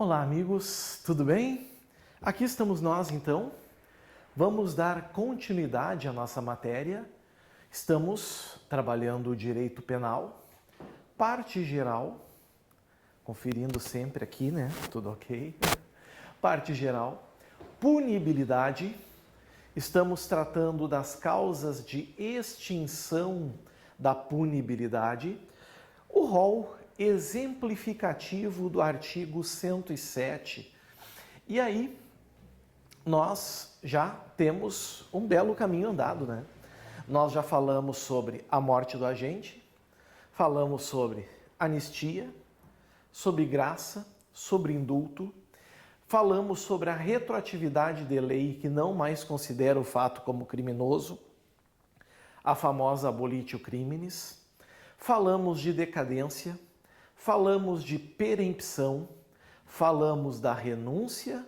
Olá, amigos, tudo bem? Aqui estamos nós, então. Vamos dar continuidade à nossa matéria. Estamos trabalhando o direito penal, parte geral, conferindo sempre aqui, né? Tudo ok? Parte geral, punibilidade. Estamos tratando das causas de extinção da punibilidade. O rol exemplificativo do artigo 107. E aí, nós já temos um belo caminho andado, né? Nós já falamos sobre a morte do agente, falamos sobre anistia, sobre graça, sobre indulto, falamos sobre a retroatividade de lei que não mais considera o fato como criminoso, a famosa abolitio criminis, falamos de decadência, falamos de perempção, falamos da renúncia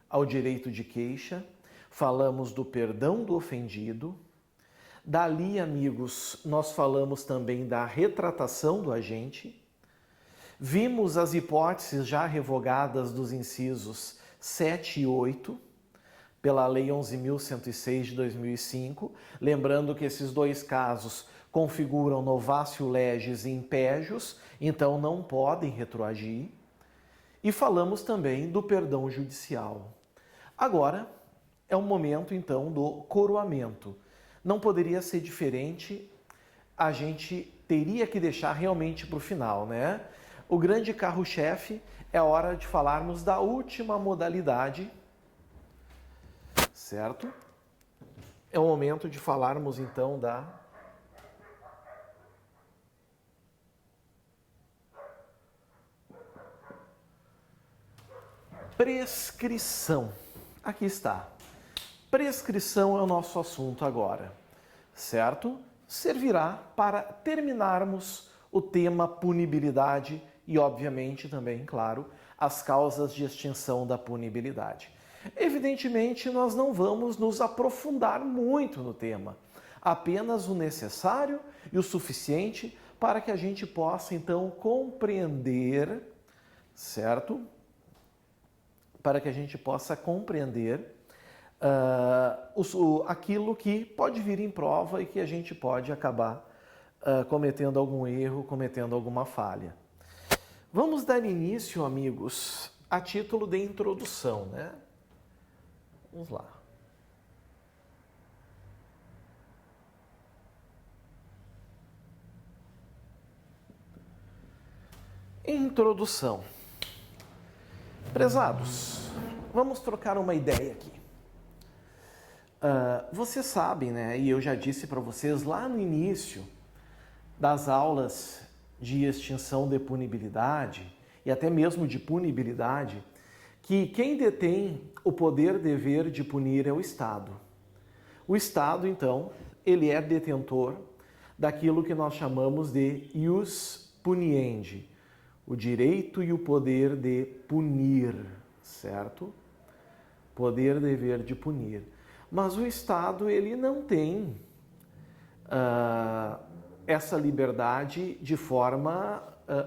ao direito de queixa, falamos do perdão do ofendido. Dali, amigos, nós falamos também da retratação do agente. Vimos as hipóteses já revogadas dos incisos 7 e 8, pela Lei 11.106 de 2005, lembrando que esses dois casos configuram novatio legis e impégios, então não podem retroagir. E falamos também do perdão judicial. Agora é o momento, então, do coroamento. Não poderia ser diferente, a gente teria que deixar realmente para o final, né? O grande carro-chefe é a hora de falarmos da última modalidade, certo? É o momento de falarmos, então, da prescrição. Aqui está. Prescrição é o nosso assunto agora, certo? Servirá para terminarmos o tema punibilidade e, obviamente, também, claro, as causas de extinção da punibilidade. Evidentemente, nós não vamos nos aprofundar muito no tema, apenas o necessário e o suficiente para que a gente possa, então, compreender, certo? Para que a gente possa compreender aquilo que pode vir em prova e que a gente pode acabar cometendo algum erro, cometendo alguma falha. Vamos dar início, amigos, a título de introdução, né? Vamos lá. Introdução. Prezados, vamos trocar uma ideia aqui. Vocês sabem, né, e eu já disse para vocês lá no início das aulas de extinção de punibilidade e até mesmo de punibilidade, que quem detém o poder-dever de punir é o Estado. O Estado, então, ele é detentor daquilo que nós chamamos de ius puniendi, o direito e o poder de punir, certo? Poder-dever de punir. Mas o Estado, ele não tem essa liberdade de forma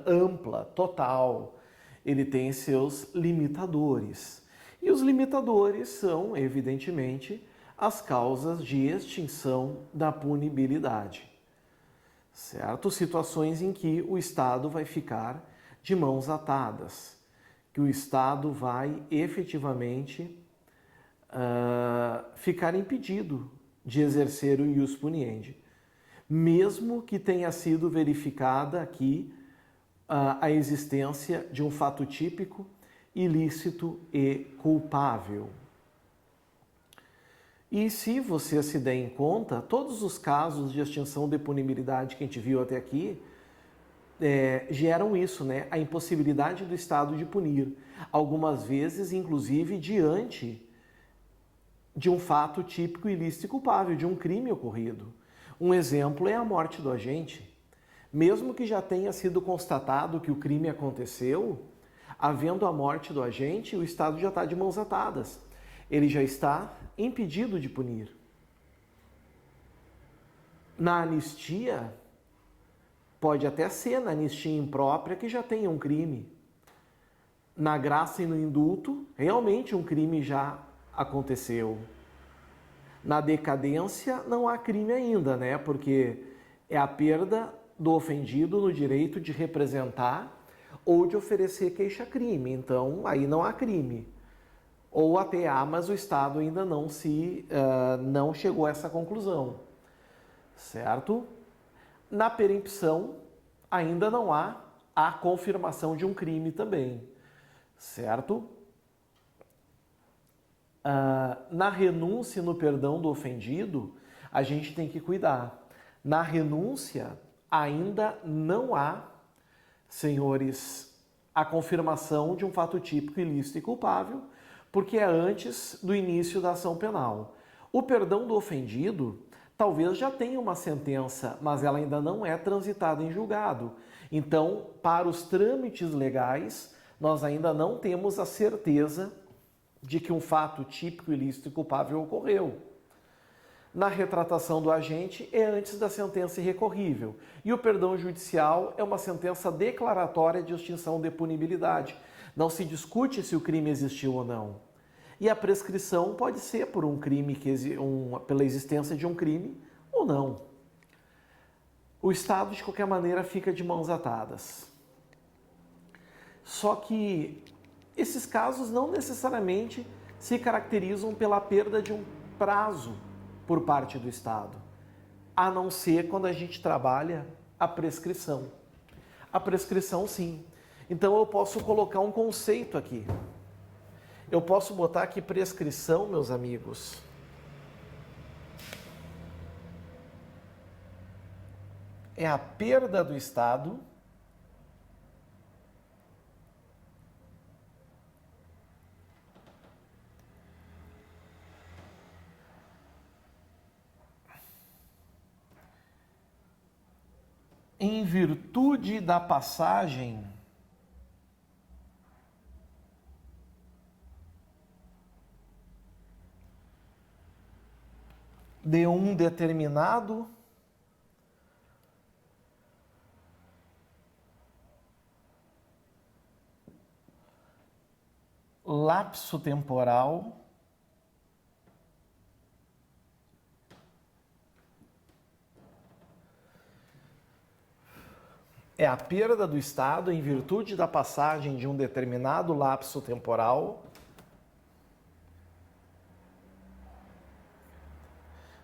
ampla, total. Ele tem seus limitadores. E os limitadores são, evidentemente, as causas de extinção da punibilidade. Certo? Situações em que o Estado vai ficar de mãos atadas, que o Estado vai efetivamente ficar impedido de exercer o ius puniendi, mesmo que tenha sido verificada aqui a existência de um fato típico, ilícito e culpável. E se você se der em conta, todos os casos de extinção de punibilidade que a gente viu até aqui geram isso, né? A impossibilidade do Estado de punir, algumas vezes, inclusive, diante de um fato típico, ilícito e culpável, de um crime ocorrido. Um exemplo é a morte do agente. Mesmo que já tenha sido constatado que o crime aconteceu, havendo a morte do agente, o Estado já está de mãos atadas. Ele já está impedido de punir. Na anistia, pode até ser na anistia imprópria que já tenha um crime. Na graça e no indulto, realmente um crime já aconteceu. Na decadência, não há crime ainda, né? Porque é a perda do ofendido no direito de representar ou de oferecer queixa-crime. Então, aí não há crime. Ou até há, mas o Estado ainda não chegou a essa conclusão, certo? Na perempção, ainda não há a confirmação de um crime também, certo? Na renúncia e no perdão do ofendido, a gente tem que cuidar. Na renúncia, ainda não há, senhores, a confirmação de um fato típico ilícito e culpável, porque é antes do início da ação penal. O perdão do ofendido talvez já tenha uma sentença, mas ela ainda não é transitada em julgado. Então, para os trâmites legais, nós ainda não temos a certeza de que um fato típico, ilícito e culpável ocorreu. Na retratação do agente é antes da sentença irrecorrível. E o perdão judicial é uma sentença declaratória de extinção de punibilidade. Não se discute se o crime existiu ou não. E a prescrição pode ser por um crime, pela existência de um crime ou não. O Estado, de qualquer maneira, fica de mãos atadas. Só que esses casos não necessariamente se caracterizam pela perda de um prazo por parte do Estado, a não ser quando a gente trabalha a prescrição. A prescrição, sim. Então eu posso colocar um conceito aqui. Eu posso botar aqui prescrição, meus amigos. É a perda do Estado em virtude da passagem de um determinado lapso temporal é a perda do Estado em virtude da passagem de um determinado lapso temporal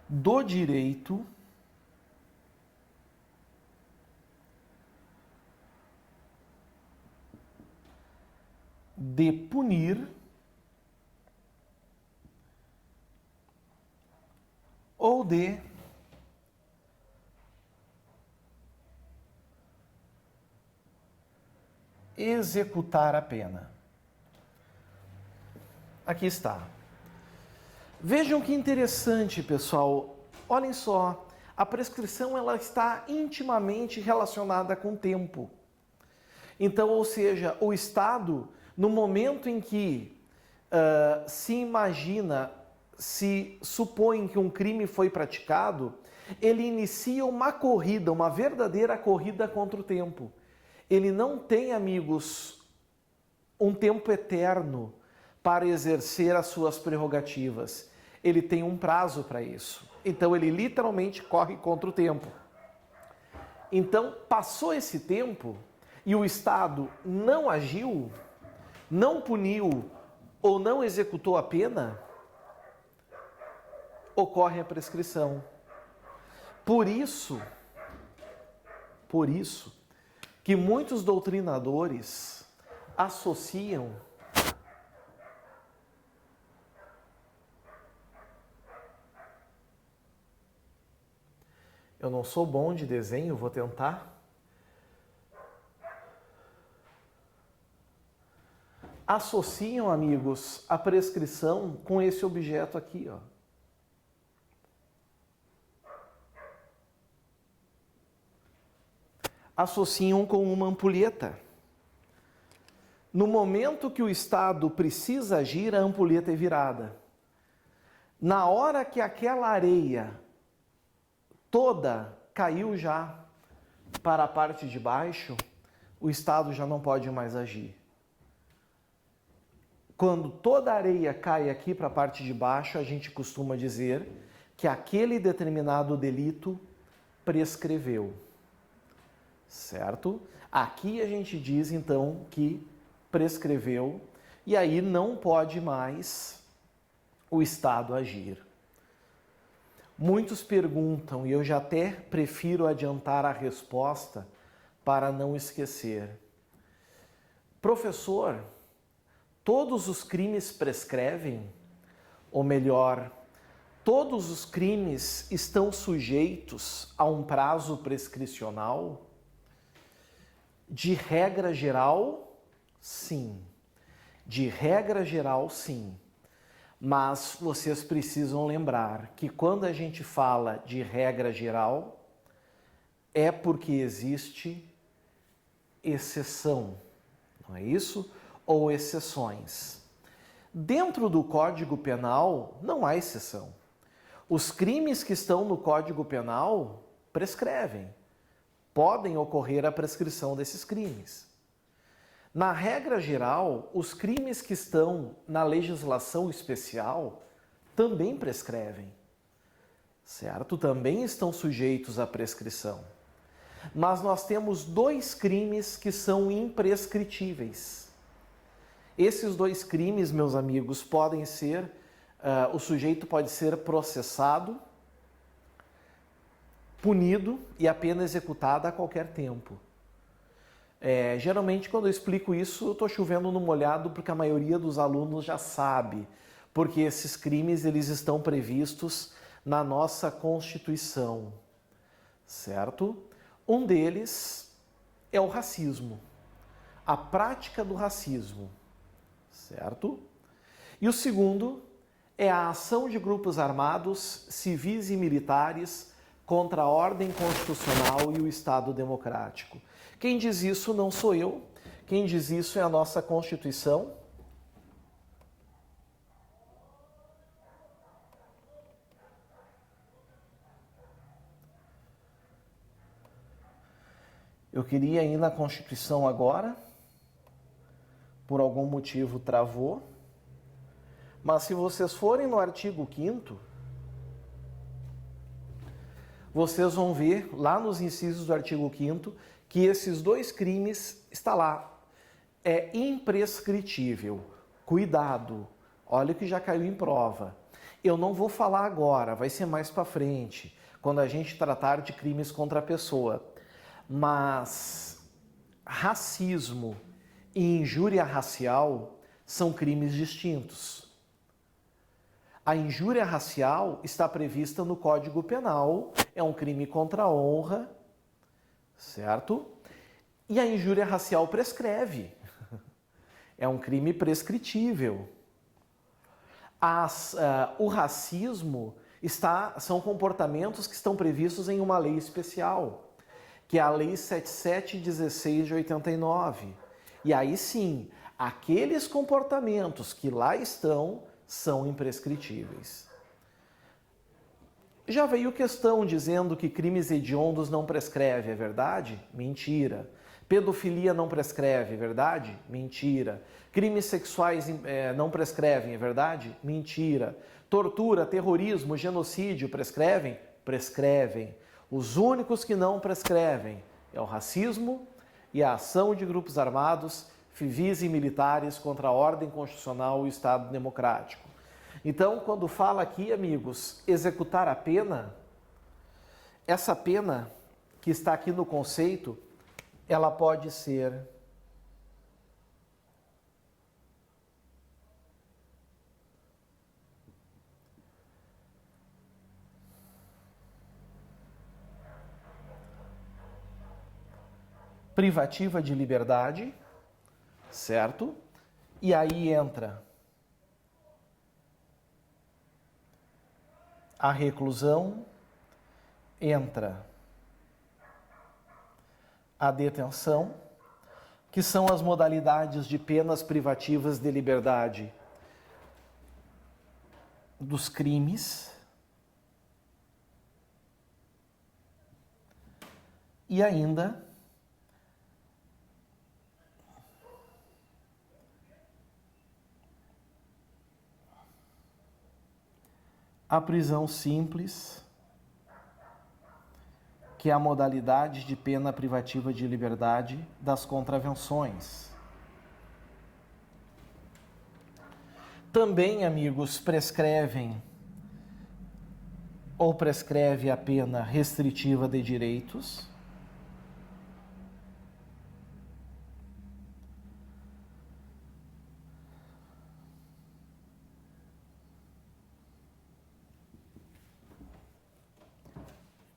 do direito de punir ou de executar a pena. Aqui está. Vejam que interessante, pessoal. Olhem só, a prescrição ela está intimamente relacionada com o tempo. Então, ou seja, o Estado, no momento em que se supõe que um crime foi praticado, ele inicia uma corrida, uma verdadeira corrida contra o tempo. Ele não tem, amigos, um tempo eterno para exercer as suas prerrogativas. Ele tem um prazo para isso. Então, ele literalmente corre contra o tempo. Então, passou esse tempo e o Estado não agiu, não puniu ou não executou a pena, ocorre a prescrição. Por isso que muitos doutrinadores associam eu não sou bom de desenho, vou tentar. Associam, amigos, a prescrição com esse objeto aqui, ó. Associam com uma ampulheta. No momento que o Estado precisa agir, a ampulheta é virada. Na hora que aquela areia toda caiu já para a parte de baixo, o Estado já não pode mais agir. Quando toda a areia cai aqui para a parte de baixo, a gente costuma dizer que aquele determinado delito prescreveu, certo? Aqui a gente diz então que prescreveu e aí não pode mais o Estado agir. Muitos perguntam, e eu já até prefiro adiantar a resposta para não esquecer. Professor, todos os crimes prescrevem? Ou melhor, todos os crimes estão sujeitos a um prazo prescricional? De regra geral, sim. De regra geral, sim. Mas vocês precisam lembrar que quando a gente fala de regra geral, é porque existe exceção, não é isso? Ou exceções. Dentro do Código Penal não há exceção. Os crimes que estão no Código Penal prescrevem. Podem ocorrer a prescrição desses crimes. Na regra geral, os crimes que estão na legislação especial também prescrevem, certo? Também estão sujeitos à prescrição. Mas nós temos dois crimes que são imprescritíveis. Esses dois crimes, meus amigos, podem ser, o sujeito pode ser processado, punido e a pena executada a qualquer tempo. Geralmente, quando eu explico isso, eu estou chovendo no molhado porque a maioria dos alunos já sabe, porque esses crimes eles estão previstos na nossa Constituição, certo? Um deles é o racismo, a prática do racismo, certo? E o segundo é a ação de grupos armados, civis e militares contra a ordem constitucional e o Estado democrático. Quem diz isso não sou eu, quem diz isso é a nossa Constituição. Eu queria ir na Constituição agora, por algum motivo travou, mas se vocês forem no artigo 5º, vocês vão ver lá nos incisos do artigo 5º que esses dois crimes está lá. É imprescritível. Cuidado, olha que já caiu em prova. Eu não vou falar agora, vai ser mais para frente, quando a gente tratar de crimes contra a pessoa. Mas racismo e injúria racial são crimes distintos. A injúria racial está prevista no Código Penal, é um crime contra a honra, certo? E a injúria racial prescreve, é um crime prescritível. O racismo são comportamentos que estão previstos em uma lei especial, que é a Lei 7716 de 89. E aí sim, aqueles comportamentos que lá estão são imprescritíveis. Já veio questão dizendo que crimes hediondos não prescreve, é verdade? Mentira. Pedofilia não prescreve, é verdade? Mentira. Crimes sexuais não prescrevem, é verdade? Mentira. Tortura, terrorismo, genocídio prescrevem? Prescrevem. Os únicos que não prescrevem é o racismo e a ação de grupos armados, civis e militares contra a ordem constitucional e o Estado democrático. Então, quando fala aqui, amigos, executar a pena, essa pena que está aqui no conceito, ela pode ser privativa de liberdade, certo? E aí entra a reclusão, entra a detenção, que são as modalidades de penas privativas de liberdade dos crimes. E ainda a prisão simples, que é a modalidade de pena privativa de liberdade das contravenções. Também, amigos, prescreve a pena restritiva de direitos.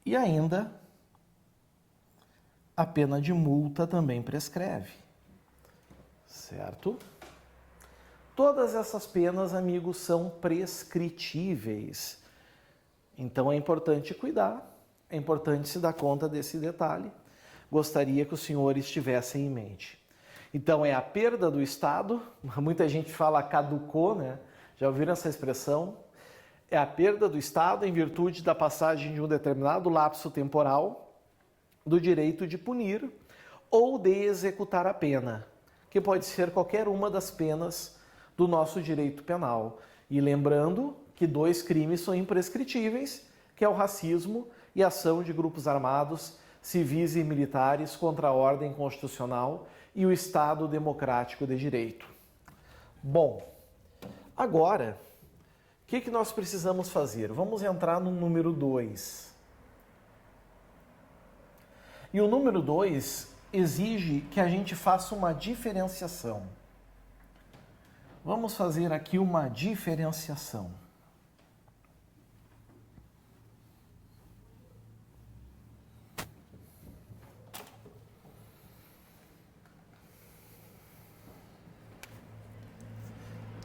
E ainda, a pena de multa também prescreve, certo? Todas essas penas, amigos, são prescritíveis. Então é importante cuidar, é importante se dar conta desse detalhe. Gostaria que os senhores tivessem em mente. Então é a perda do Estado, muita gente fala caducou, né? Já ouviram essa expressão? É a perda do Estado em virtude da passagem de um determinado lapso temporal do direito de punir ou de executar a pena, que pode ser qualquer uma das penas do nosso direito penal. E lembrando que 2 crimes são imprescritíveis, que é o racismo e a ação de grupos armados, civis e militares contra a ordem constitucional e o Estado democrático de direito. Bom, agora, o que nós precisamos fazer? Vamos entrar no número 2. E o número 2 exige que a gente faça uma diferenciação. Vamos fazer aqui uma diferenciação.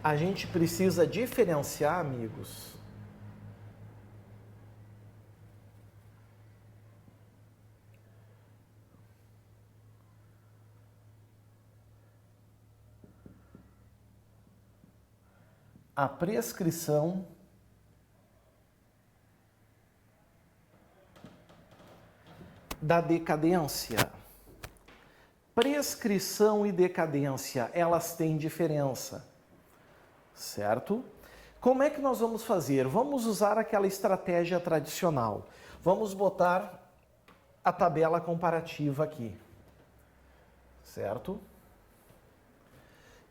A gente precisa diferenciar, amigos, a prescrição da decadência. Prescrição e decadência, elas têm diferença, certo? Como é que nós vamos fazer? Vamos usar aquela estratégia tradicional. Vamos botar a tabela comparativa aqui, certo?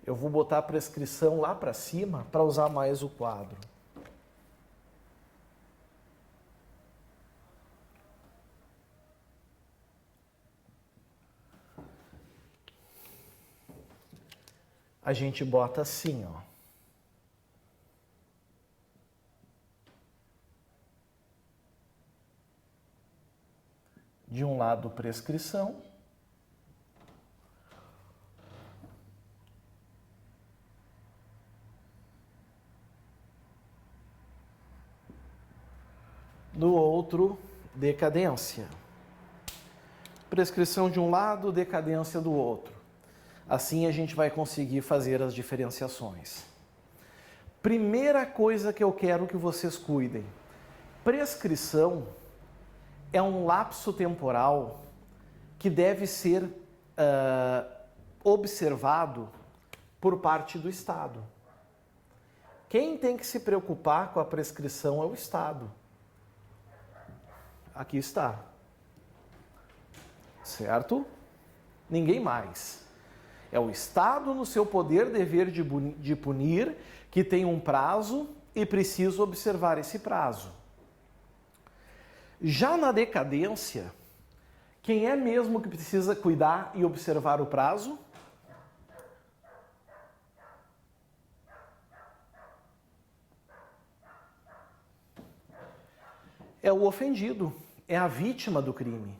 Eu vou botar a prescrição lá para cima para usar mais o quadro. A gente bota assim, ó. De um lado, prescrição. Do outro, decadência. Prescrição de um lado, decadência do outro. Assim a gente vai conseguir fazer as diferenciações. Primeira coisa que eu quero que vocês cuidem. Prescrição é um lapso temporal que deve ser observado por parte do Estado. Quem tem que se preocupar com a prescrição é o Estado. Aqui está. Certo? Ninguém mais. É o Estado no seu poder dever de punir, que tem um prazo e precisa observar esse prazo. Já na decadência, quem é mesmo que precisa cuidar e observar o prazo? É o ofendido, é a vítima do crime.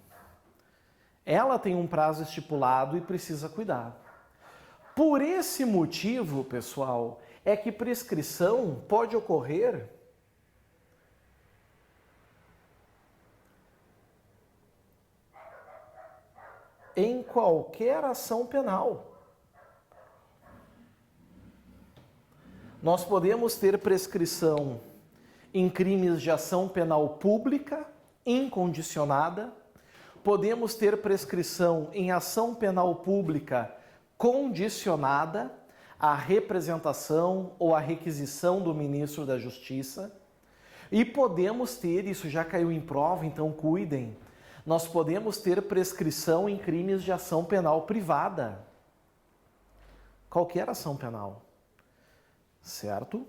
Ela tem um prazo estipulado e precisa cuidar. Por esse motivo, pessoal, é que prescrição pode ocorrer em qualquer ação penal. Nós podemos ter prescrição em crimes de ação penal pública, incondicionada. Podemos ter prescrição em ação penal pública condicionada à representação ou à requisição do ministro da Justiça. E podemos ter, isso já caiu em prova, então cuidem, nós podemos ter prescrição em crimes de ação penal privada. Qualquer ação penal, certo?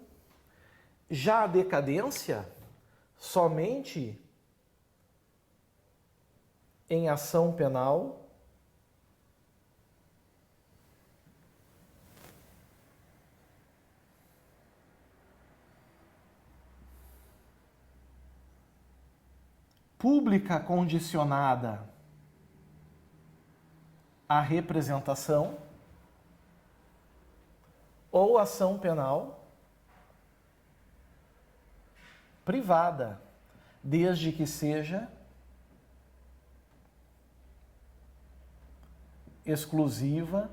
Já a decadência, somente em ação penal pública condicionada à representação ou ação penal privada, desde que seja exclusiva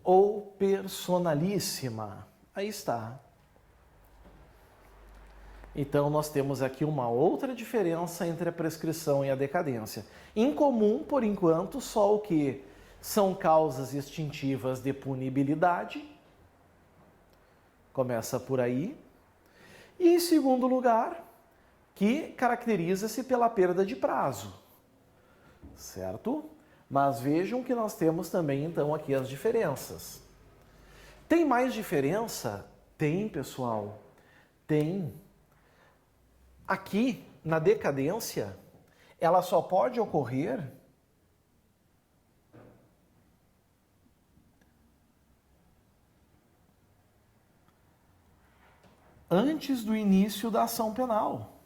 ou personalíssima. Aí está. Então, nós temos aqui uma outra diferença entre a prescrição e a decadência. Em comum, por enquanto, só o que são causas extintivas de punibilidade. Começa por aí. E, em segundo lugar, que caracteriza-se pela perda de prazo. Certo? Mas vejam que nós temos também, então, aqui as diferenças. Tem mais diferença? Tem, pessoal. Tem. Aqui, na decadência, ela só pode ocorrer antes do início da ação penal.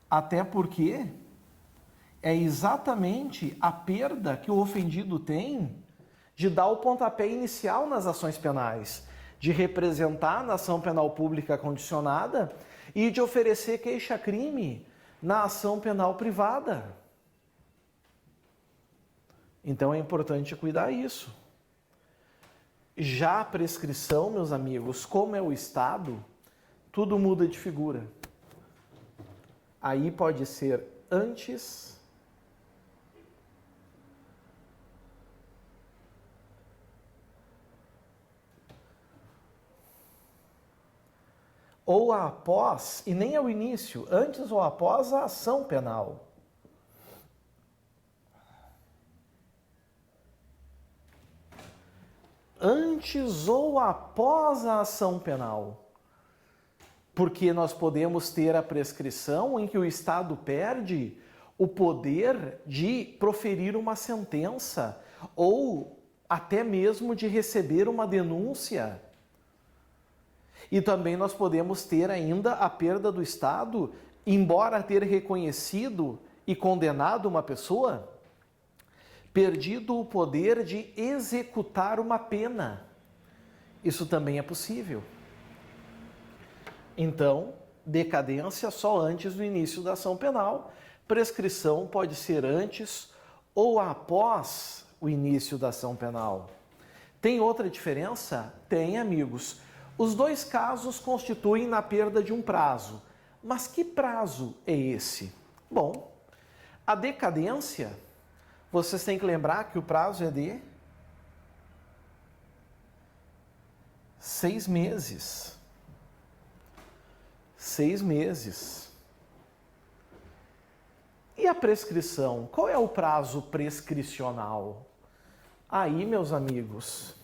Até porque é exatamente a perda que o ofendido tem de dar o pontapé inicial nas ações penais, de representar na ação penal pública condicionada e de oferecer queixa-crime na ação penal privada. Então é importante cuidar isso. Já a prescrição, meus amigos, como é o Estado, tudo muda de figura. Aí pode ser antes ou após, e nem ao início, antes ou após a ação penal. Antes ou após a ação penal. Porque nós podemos ter a prescrição em que o Estado perde o poder de proferir uma sentença ou até mesmo de receber uma denúncia. E também nós podemos ter ainda a perda do Estado, embora ter reconhecido e condenado uma pessoa, perdido o poder de executar uma pena. Isso também é possível. Então, decadência só antes do início da ação penal, prescrição pode ser antes ou após o início da ação penal. Tem outra diferença? Tem, amigos. Os dois casos constituem na perda de um prazo. Mas que prazo é esse? Bom, a decadência, vocês têm que lembrar que o prazo é de 6 meses. 6 meses. E a prescrição? Qual é o prazo prescricional? Aí, meus amigos,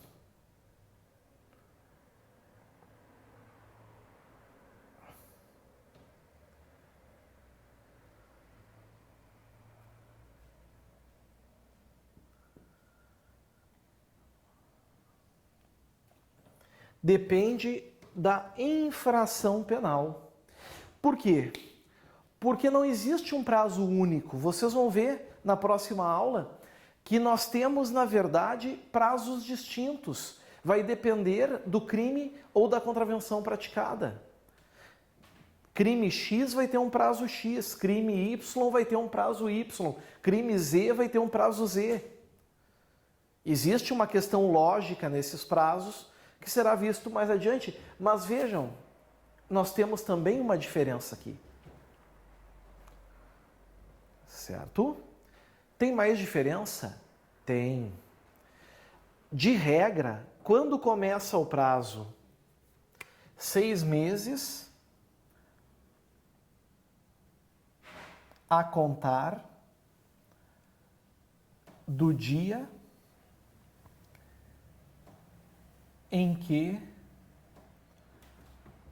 depende da infração penal. Por quê? Porque não existe um prazo único. Vocês vão ver na próxima aula que nós temos, na verdade, prazos distintos. Vai depender do crime ou da contravenção praticada. Crime X vai ter um prazo X, crime Y vai ter um prazo Y, crime Z vai ter um prazo Z. Existe uma questão lógica nesses prazos que será visto mais adiante, mas vejam, nós temos também uma diferença aqui. Certo? Tem mais diferença? Tem. De regra, quando começa o prazo? 6 meses a contar do dia em que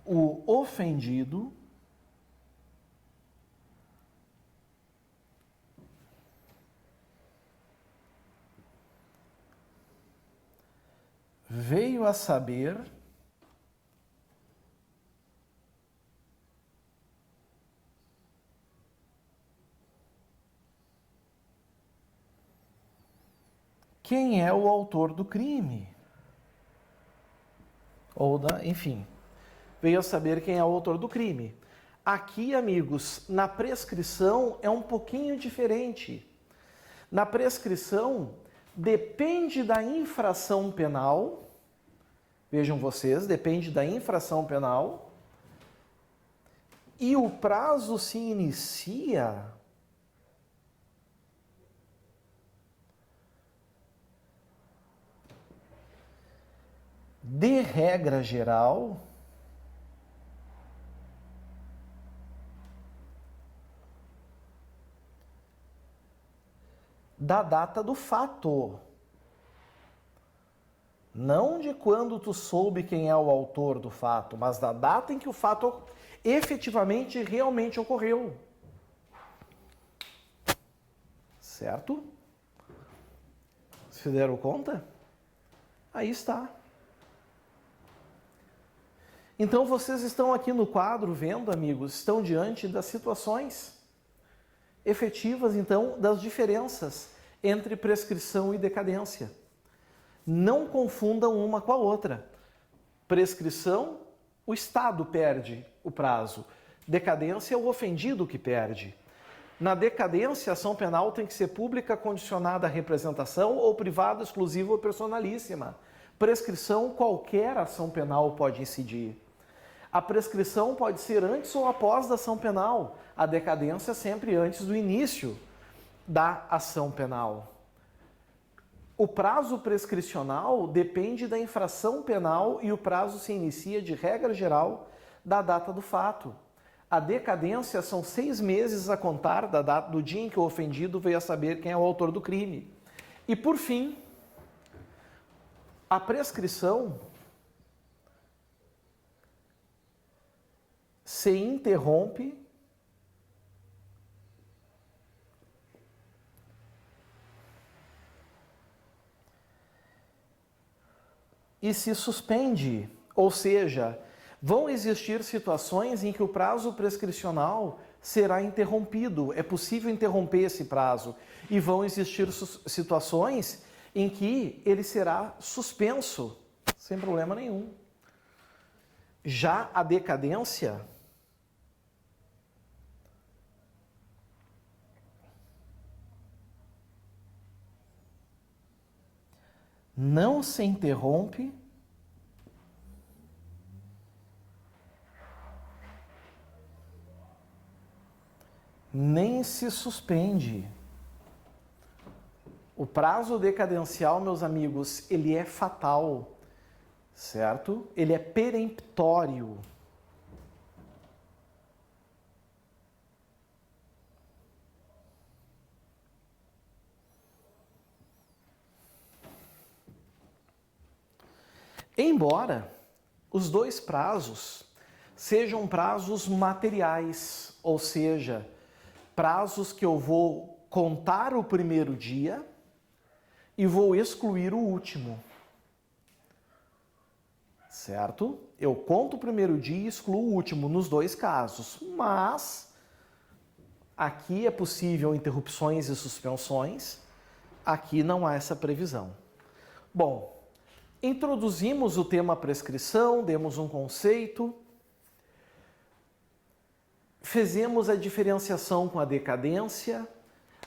o ofendido veio a saber quem é o autor do crime. Enfim, veio a saber quem é o autor do crime. Aqui, amigos, na prescrição é um pouquinho diferente. Na prescrição, depende da infração penal, vejam vocês, depende da infração penal, e o prazo se inicia de regra geral da data do fato. Não de quando tu soube quem é o autor do fato, mas da data em que o fato efetivamente realmente ocorreu. Certo? Se deram conta? Aí está. Então vocês estão aqui no quadro vendo, amigos, estão diante das situações efetivas, então, das diferenças entre prescrição e decadência. Não confundam uma com a outra. Prescrição, o Estado perde o prazo. Decadência é o ofendido que perde. Na decadência, a ação penal tem que ser pública, condicionada à representação ou privada, exclusiva ou personalíssima. Prescrição, qualquer ação penal pode incidir. A prescrição pode ser antes ou após da ação penal. A decadência sempre antes do início da ação penal. O prazo prescricional depende da infração penal e o prazo se inicia, de regra geral, da data do fato. A decadência são 6 meses a contar da data do dia em que o ofendido veio a saber quem é o autor do crime. E, por fim, a prescrição se interrompe e se suspende, ou seja, vão existir situações em que o prazo prescricional será interrompido, é possível interromper esse prazo, e vão existir situações em que ele será suspenso, sem problema nenhum. Já a decadência não se interrompe nem se suspende. O prazo decadencial, meus amigos, ele é fatal, certo? Ele é peremptório. Embora os dois prazos sejam prazos materiais, ou seja, prazos que eu vou contar o primeiro dia e vou excluir o último. Certo? Eu conto o primeiro dia e excluo o último nos dois casos, mas aqui é possível interrupções e suspensões, aqui não há essa previsão. Bom, introduzimos o tema prescrição, demos um conceito, fizemos a diferenciação com a decadência,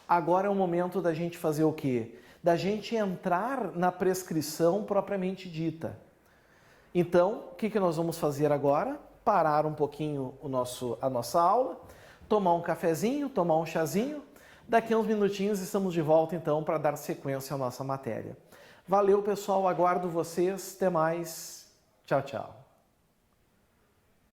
agora é o momento da gente fazer o quê? Da gente entrar na prescrição propriamente dita. Então, o que nós vamos fazer agora? Parar um pouquinho a nossa aula, tomar um cafezinho, tomar um chazinho, Daqui a uns minutinhos estamos de volta então para dar sequência à nossa matéria. Valeu, pessoal, aguardo vocês. Até mais. Tchau, tchau.